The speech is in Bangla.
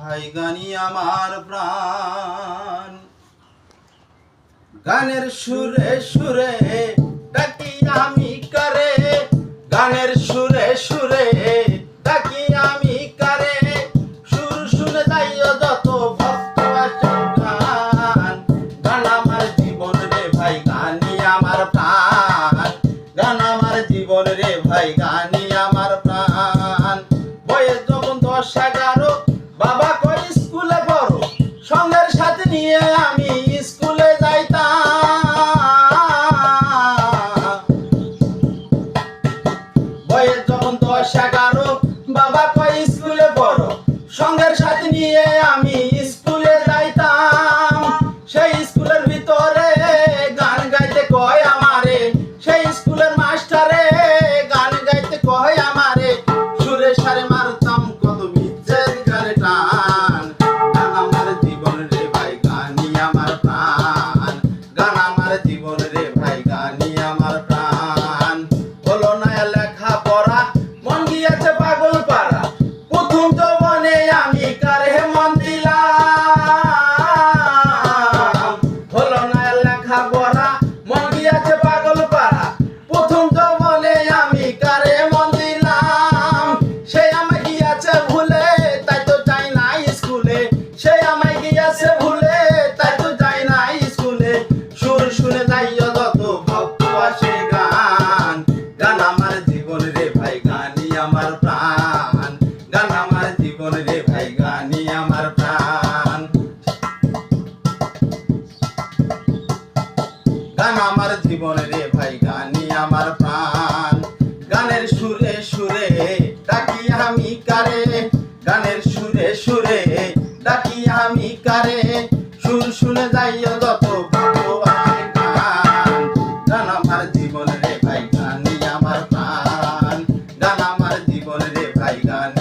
ভাই গানি আমার প্রাণ। গানের সুরে সুরে ডাকি আমি কারে, গানের সুরে সুরে ডাকি আমি কারে, সুর শুনে যাইও যত ভক্ত আসল গান। গান আমার জীবন রে ভাই গানি আমার প্রাণ, গান আমার জীবন রে ভাই গানি আমার প্রাণ। বয়স যখন 10-11 বাবা কই স্কুলে পড়ো, সঙ্গের সাথে নিয়ে আমি স্কুলে যাইতাম। বয়স যখন 10-11 বাবা কই স্কুলে পড়ো, সঙ্গের সাথে নিয়ে আমি স্কুলে যাইতাম। সেই স্কুলের ভিতরে গান গাইতে কয় আমারে, সেই স্কুলের মাস্টারে গান গাইতে কয় আমারে, সুরে সারে মারতাম কত বিচ্ছেদ গানে টান। গান আমার জীবন রে ভাই গানি আমার প্রাণ, গান আমার জীবন রে ভাই গানি আমার প্রাণ। হলো না লেখা পড়া, মন গিয়েছে পাগল পাড়া, প্রথম যৌবনে আমি কারে মন দিলাম। হলো না লেখা পড়া, মন গিয়েছে পাগল পাড়া, প্রথম যৌবনে আমি কারে মন দিলাম। সে আমায় গিয়েছে ভুলে তাই তো যাই না স্কুলে, সে আমায় গিয়েছে ভুলে তাই তো যাই না স্কুলে, সুর শুনে যাইও যত ভক্ত আসে গান। গান আমার জীবন রে ভাই গানি আমার প্রাণ, গান আমার জীবন রে ভাই গানি আমার প্রাণ। গান আমার জীবন রে ভাই গানি আমার প্রাণ। গানের সুরে সুরে ডাকি আমি কারে, গানের সুরে সুরে ডাকি আমি কারে, সুর শুনে যাইও যত ভগবানের গান। গান আমার জীবন রে ভাই গানি আমার প্রাণ, গান আমার জীবন রে ভাই গানি